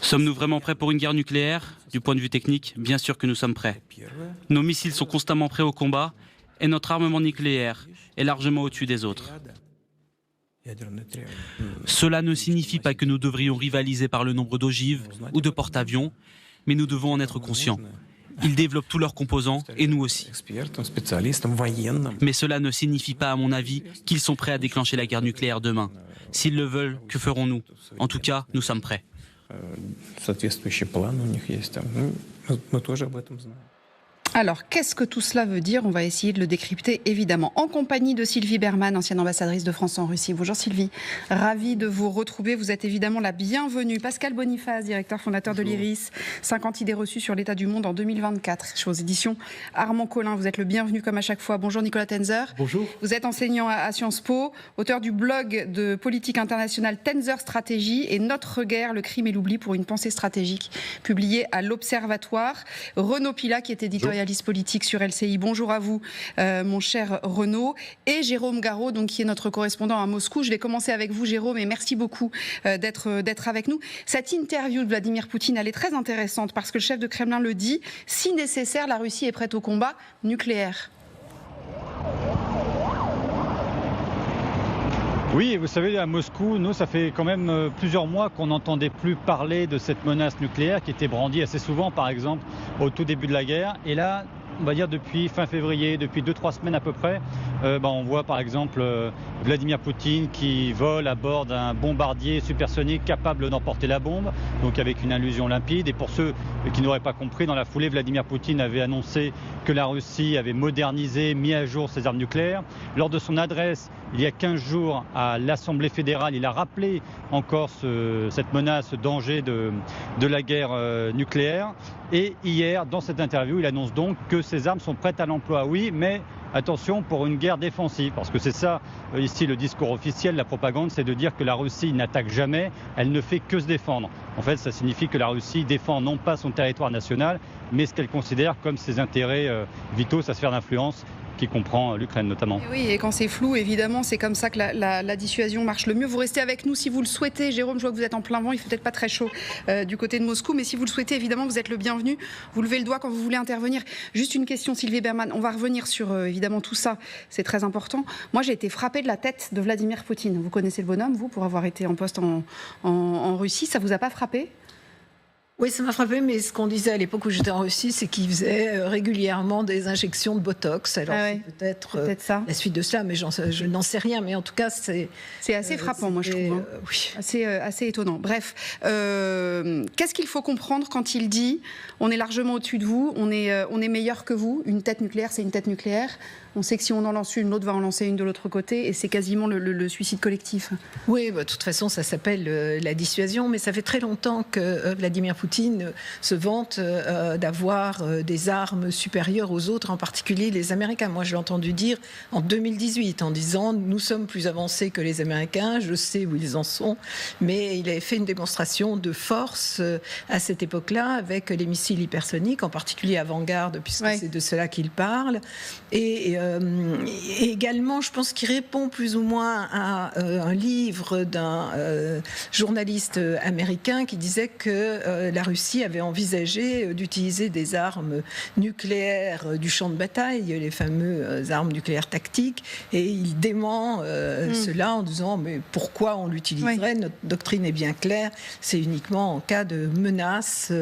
Sommes-nous vraiment prêts pour une guerre nucléaire? Du point de vue technique, bien sûr que nous sommes prêts. Nos missiles sont constamment prêts au combat et notre armement nucléaire est largement au-dessus des autres. Cela ne signifie pas que nous devrions rivaliser par le nombre d'ogives ou de porte-avions, mais nous devons en être conscients. Ils développent tous leurs composants, et nous aussi. Mais cela ne signifie pas, à mon avis, qu'ils sont prêts à déclencher la guerre nucléaire demain. S'ils le veulent, que ferons-nous? En tout cas, nous sommes prêts. Alors, qu'est-ce que tout cela veut dire? On va essayer de le décrypter, évidemment, en compagnie de Sylvie Berman, ancienne ambassadrice de France en Russie. Bonjour Sylvie, ravie de vous retrouver. Vous êtes évidemment la bienvenue. Pascal Boniface, directeur fondateur de l'IRIS, 50 idées reçues sur l'état du monde en 2024, aux éditions Armand Collin. Vous êtes le bienvenu comme à chaque fois. Bonjour Nicolas Tenzer. Bonjour. Vous êtes enseignant à Sciences Po, auteur du blog de politique internationale Tenzer Stratégie et Notre guerre, le crime et l'oubli pour une pensée stratégique, publié à l'Observatoire. Renaud Pilat, qui est éditorialiste politique sur LCI. Bonjour à vous, mon cher Renaud. Et Jérôme Garraud, donc, qui est notre correspondant à Moscou. Je vais commencer avec vous, Jérôme, et merci beaucoup d'être avec nous. Cette interview de Vladimir Poutine, elle est très intéressante parce que le chef de Kremlin le dit, si nécessaire, la Russie est prête au combat nucléaire. Oui, vous savez, à Moscou, nous, ça fait quand même plusieurs mois qu'on n'entendait plus parler de cette menace nucléaire qui était brandie assez souvent, par exemple, au tout début de la guerre. Et là, on va dire depuis fin février, depuis 2-3 semaines à peu près, on voit par exemple Vladimir Poutine qui vole à bord d'un bombardier supersonique capable d'emporter la bombe, donc avec une allusion limpide. Et pour ceux qui n'auraient pas compris, dans la foulée, Vladimir Poutine avait annoncé que la Russie avait modernisé, mis à jour ses armes nucléaires. Lors de son adresse, il y a 15 jours, à l'Assemblée fédérale, il a rappelé encore cette menace, ce danger de la guerre nucléaire. Et hier, dans cette interview, il annonce donc que ces armes sont prêtes à l'emploi. Oui, mais attention, pour une guerre défensive, parce que c'est ça, ici, le discours officiel, la propagande, c'est de dire que la Russie n'attaque jamais, elle ne fait que se défendre. En fait, ça signifie que la Russie défend non pas son territoire national, mais ce qu'elle considère comme ses intérêts vitaux, sa sphère d'influence, qui comprend l'Ukraine notamment. Et oui, et quand c'est flou, évidemment, c'est comme ça que la dissuasion marche le mieux. Vous restez avec nous si vous le souhaitez. Jérôme, je vois que vous êtes en plein vent, il fait peut-être pas très chaud du côté de Moscou, mais si vous le souhaitez, évidemment, vous êtes le bienvenu. Vous levez le doigt quand vous voulez intervenir. Juste une question, Sylvie Berman. On va revenir sur, évidemment, tout ça. C'est très important. Moi, j'ai été frappée de la tête de Vladimir Poutine. Vous connaissez le bonhomme, vous, pour avoir été en poste en Russie. Ça vous a pas frappé ? Oui, ça m'a frappé, mais ce qu'on disait à l'époque où j'étais en Russie, c'est qu'il faisait régulièrement des injections de Botox. Alors c'est peut-être ça. La suite de cela, mais je n'en sais rien. Mais en tout cas, c'est assez frappant, moi je trouve. Oui. Assez étonnant. Bref, qu'est-ce qu'il faut comprendre quand il dit on est largement au-dessus de vous, on est meilleur que vous. Une tête nucléaire, c'est une tête nucléaire. On sait que si on en lance une, l'autre va en lancer une de l'autre côté, et c'est quasiment le suicide collectif. Oui, de toute façon, ça s'appelle la dissuasion, mais ça fait très longtemps que Vladimir Poutine se vante d'avoir des armes supérieures aux autres, en particulier les Américains. Moi, je l'ai entendu dire en 2018, en disant « Nous sommes plus avancés que les Américains, je sais où ils en sont », mais il avait fait une démonstration de force à cette époque-là, avec les missiles hypersoniques, en particulier Avant-Garde, puisque c'est de cela qu'il parle, et également, je pense qu'il répond plus ou moins à un livre d'un journaliste américain qui disait que la Russie avait envisagé d'utiliser des armes nucléaires du champ de bataille, les fameuses armes nucléaires tactiques, et il dément cela en disant mais pourquoi on l'utiliserait? Notre doctrine est bien claire, c'est uniquement en cas de menace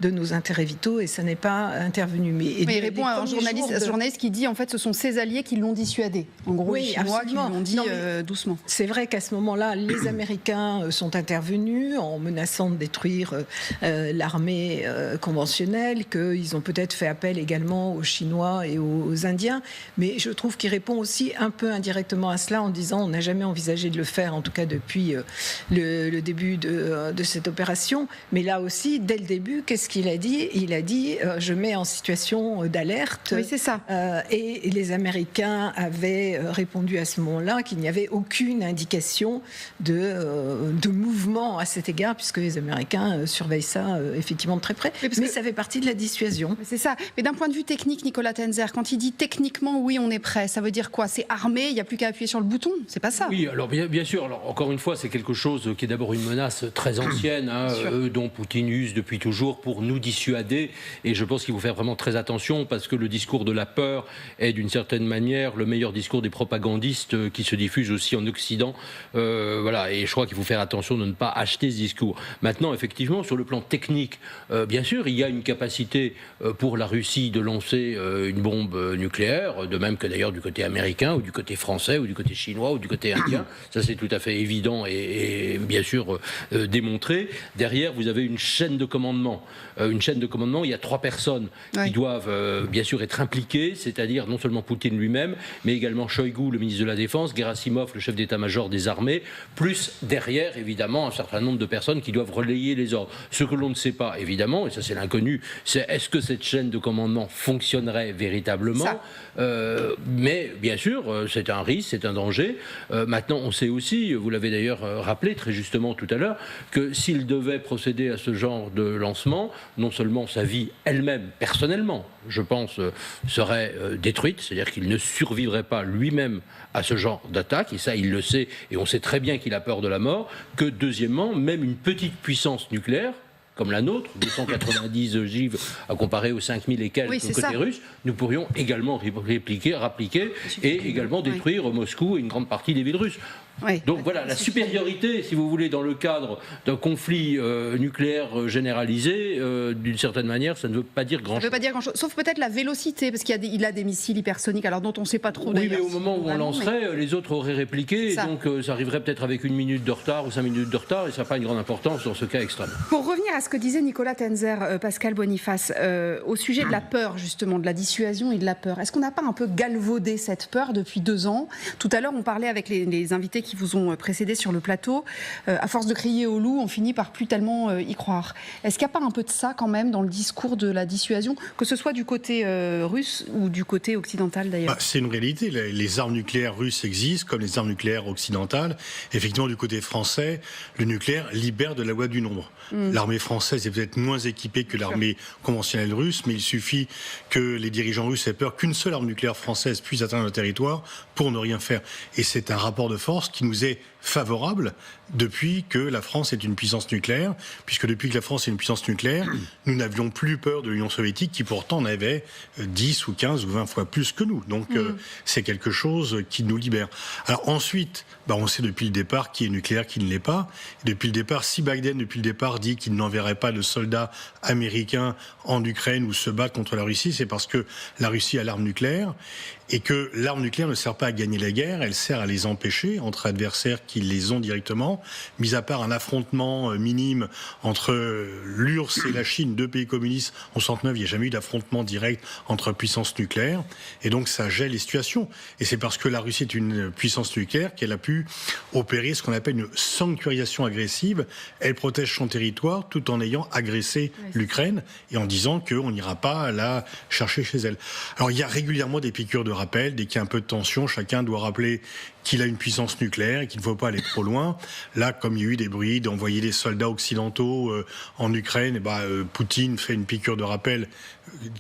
de nos intérêts vitaux, et ça n'est pas intervenu. Mais il répond à un journaliste qui dit en fait ce sont ses alliés qui l'ont dissuadé. En gros, les Chinois absolument. Qui l'ont dit doucement. C'est vrai qu'à ce moment-là, les Américains sont intervenus en menaçant de détruire l'armée conventionnelle, qu'ils ont peut-être fait appel également aux Chinois et aux Indiens. Mais je trouve qu'il répond aussi un peu indirectement à cela en disant on n'a jamais envisagé de le faire, en tout cas depuis le début de cette opération. Mais là aussi, dès le début, qu'est-ce qu'il a dit? Il a dit je mets en situation d'alerte. Oui, c'est ça. Et les Américains avaient répondu à ce moment-là qu'il n'y avait aucune indication de mouvement à cet égard, puisque les Américains surveillent ça effectivement de très près. Mais ça fait partie de la dissuasion. C'est ça. Mais d'un point de vue technique, Nicolas Tenzer, quand il dit techniquement, oui, on est prêt, ça veut dire quoi? C'est armé, il n'y a plus qu'à appuyer sur le bouton? C'est pas ça. Oui, alors bien sûr. Alors, encore une fois, c'est quelque chose qui est d'abord une menace très ancienne, dont Poutine use depuis toujours pour nous dissuader. Et je pense qu'il faut faire vraiment très attention, parce que le discours de la peur est d'une certaine manière le meilleur discours des propagandistes qui se diffusent aussi en Occident. Voilà. Et je crois qu'il faut faire attention de ne pas acheter ce discours. Maintenant, effectivement, sur le plan technique, bien sûr, il y a une capacité pour la Russie de lancer une bombe nucléaire, de même que d'ailleurs du côté américain ou du côté français ou du côté chinois ou du côté indien. Ça, c'est tout à fait évident et bien sûr démontré. Derrière, vous avez une chaîne de commandement. Une chaîne de commandement, il y a 3 personnes qui doivent bien sûr être impliquées, c'est-à-dire non seulement Poutine lui-même, mais également Shoigu, le ministre de la Défense, Gerasimov, le chef d'état-major des armées, plus derrière, évidemment, un certain nombre de personnes qui doivent relayer les ordres. Ce que l'on ne sait pas, évidemment, et ça c'est l'inconnu, c'est est-ce que cette chaîne de commandement fonctionnerait véritablement. Mais bien sûr, c'est un risque, c'est un danger. Maintenant, on sait aussi, vous l'avez d'ailleurs rappelé très justement tout à l'heure, que s'il devait procéder à ce genre de lancement, non seulement sa vie elle-même, personnellement, je pense, serait détruite, c'est-à-dire qu'il ne survivrait pas lui-même à ce genre d'attaque, et ça il le sait, et on sait très bien qu'il a peur de la mort, que deuxièmement, même une petite puissance nucléaire, comme la nôtre, 290 ogives à comparer aux 5000 et quelques côté russe, nous pourrions également répliquer et également détruire Moscou et une grande partie des villes russes. Donc voilà, la supériorité, si vous voulez, dans le cadre d'un conflit nucléaire généralisé, d'une certaine manière, ça ne veut pas dire grand-chose. Ça ne veut pas dire grand-chose, sauf peut-être la vélocité, parce qu'il a des missiles hypersoniques, alors dont on ne sait pas trop d'ailleurs. Oui, mais au moment où on lancerait, les autres auraient répliqué, et donc ça arriverait peut-être avec 1 minute de retard ou 5 minutes de retard, et ça n'a pas une grande importance dans ce cas extrême. Pour revenir à ce que disait Nicolas Tenzer, Pascal Boniface, au sujet de la peur, justement, de la dissuasion et de la peur, est-ce qu'on n'a pas un peu galvaudé cette peur depuis 2 ans? Tout à l'heure, on parlait avec les invités qui vous ont précédé sur le plateau. À force de crier au loup, on finit par plus tellement y croire. Est-ce qu'il n'y a pas un peu de ça quand même dans le discours de la dissuasion, que ce soit du côté russe ou du côté occidental d'ailleurs? C'est une réalité. Les armes nucléaires russes existent comme les armes nucléaires occidentales. Effectivement, du côté français, le nucléaire libère de la loi du nombre. L'armée française est peut-être moins équipée que l'armée conventionnelle russe, mais il suffit que les dirigeants russes aient peur qu'une seule arme nucléaire française puisse atteindre le territoire pour ne rien faire. Et c'est un rapport de force qui nous est favorable depuis que la France est une puissance nucléaire, puisque depuis que la France est une puissance nucléaire, nous n'avions plus peur de l'Union soviétique qui pourtant en avait 10 ou 15 ou 20 fois plus que nous. Donc c'est quelque chose qui nous libère. Alors ensuite, on sait depuis le départ qui est nucléaire, qui ne l'est pas. Et depuis le départ, si Biden depuis le départ dit qu'il n'enverrait pas de soldats américains en Ukraine ou se battre contre la Russie, c'est parce que la Russie a l'arme nucléaire et que l'arme nucléaire ne sert pas à gagner la guerre, elle sert à les empêcher entre adversaires qui les ont directement, mis à part un affrontement minime entre l'URSS et la Chine, 2 pays communistes en 1969, il n'y a jamais eu d'affrontement direct entre puissances nucléaires, et donc ça gèle les situations. Et c'est parce que la Russie est une puissance nucléaire qu'elle a pu opérer ce qu'on appelle une sanctuarisation agressive. Elle protège son territoire tout en ayant agressé l'Ukraine et en disant qu'on n'ira pas la chercher chez elle. Alors il y a régulièrement des piqûres de rappel, dès qu'il y a un peu de tension, chacun doit rappeler qu'il a une puissance nucléaire et qu'il ne faut pas aller trop loin. Là, comme il y a eu des bruits d'envoyer des soldats occidentaux en Ukraine, Poutine fait une piqûre de rappel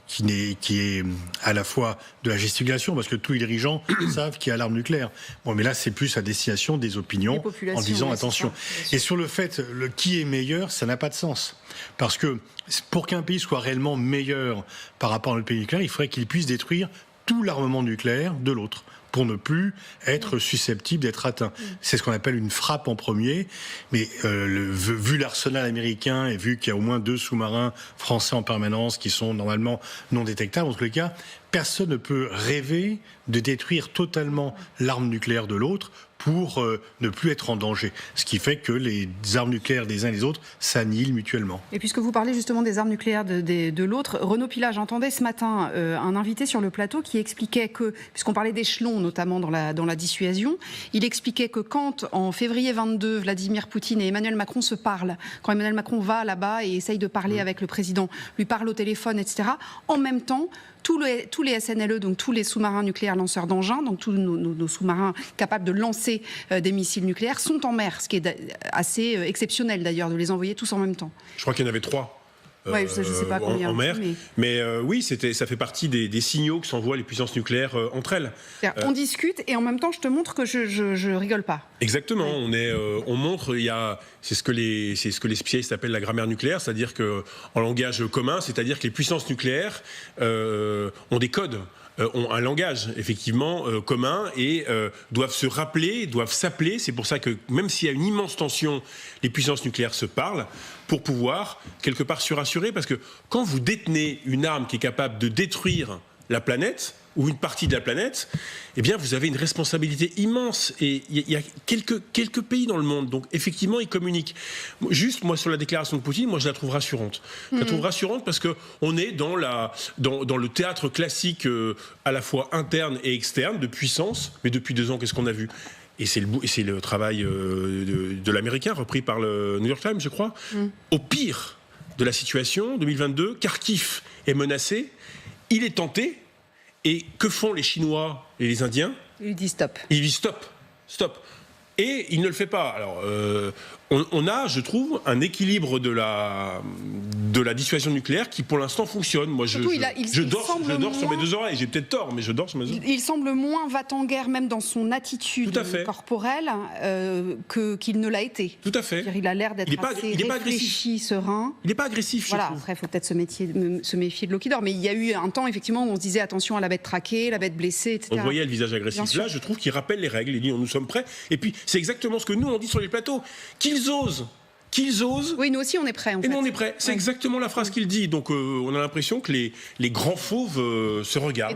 qui est à la fois de la gesticulation, parce que tous les dirigeants savent qu'il y a l'arme nucléaire. Bon, mais là, c'est plus à destination des opinions, en disant attention. Et sur le fait, qui est meilleur, ça n'a pas de sens. Parce que pour qu'un pays soit réellement meilleur par rapport à un pays nucléaire, il faudrait qu'il puisse détruire tout l'armement nucléaire de l'autre, pour ne plus être susceptible d'être atteint. C'est ce qu'on appelle une frappe en premier, mais vu l'arsenal américain et vu qu'il y a au moins 2 sous-marins français en permanence qui sont normalement non détectables, en tous les cas, personne ne peut rêver de détruire totalement l'arme nucléaire de l'autre pour ne plus être en danger. Ce qui fait que les armes nucléaires des uns et des autres s'annihilent mutuellement. Et puisque vous parlez justement des armes nucléaires de l'autre, Renaud Pilat, j'entendais ce matin un invité sur le plateau qui expliquait que, puisqu'on parlait d'échelons notamment dans la dissuasion, il expliquait que quand, en février 22, Vladimir Poutine et Emmanuel Macron se parlent, quand Emmanuel Macron va là-bas et essaye de parler avec le président, lui parle au téléphone, etc., en même temps, tous les SNLE, donc tous les sous-marins nucléaires lanceurs d'engins, donc tous nos sous-marins capables de lancer des missiles nucléaires, sont en mer, ce qui est assez exceptionnel d'ailleurs, de les envoyer tous en même temps. Je crois qu'il y en avait 3. Ouais, je sais pas combien, en mer. Mais oui, ça fait partie des signaux que s'envoient les puissances nucléaires entre elles. On discute et en même temps, je te montre que je rigole pas. Exactement. On montre, c'est ce que les spécialistes appellent la grammaire nucléaire, c'est-à-dire que en langage commun, c'est-à-dire que les puissances nucléaires ont des codes. Ont un langage effectivement commun et doivent se rappeler, doivent s'appeler. C'est pour ça que même s'il y a une immense tension, les puissances nucléaires se parlent pour pouvoir quelque part se rassurer. Parce que quand vous détenez une arme qui est capable de détruire la planète ou une partie de la planète, eh bien vous avez une responsabilité immense. Et il y a quelques pays dans le monde, donc effectivement ils communiquent. Juste moi sur la déclaration de Poutine, moi je la trouve rassurante. Je la trouve rassurante parce que on est dans le théâtre classique à la fois interne et externe de puissance. Mais depuis 2 ans, qu'est-ce qu'on a vu ? Et c'est le travail de l'américain repris par le New York Times, je crois. Au pire de la situation, 2022, Kharkiv est menacé, il est tenté. Et que font les Chinois et les Indiens ? Il dit stop. Il dit stop. Et il ne le fait pas. Alors, on a, je trouve, un équilibre de la dissuasion nucléaire qui, pour l'instant, fonctionne. Moi, je dors sur mes 2 oreilles. J'ai peut-être tort, mais je dors sur mes 2 oreilles. Il semble moins va-t-en-guerre, même dans son attitude corporelle, qu'il ne l'a été. Tout à fait. Il a l'air d'être assez réfléchi, serein. Il n'est pas agressif, je trouve. Après, il faut peut-être se méfier de Lockheed Martin. Mais il y a eu un temps, effectivement, où on se disait attention à la bête traquée, la bête blessée, etc. On voyait le visage agressif. Là, je trouve qu'il rappelle les règles. Il dit nous sommes prêts. Et puis, c'est exactement ce que nous, on dit sur les plateaux. Qu'ils osent. Oui, nous aussi, on est prêts. Et nous, on est prêts. C'est exactement la phrase qu'il dit. Donc, on a l'impression que les grands fauves se regardent.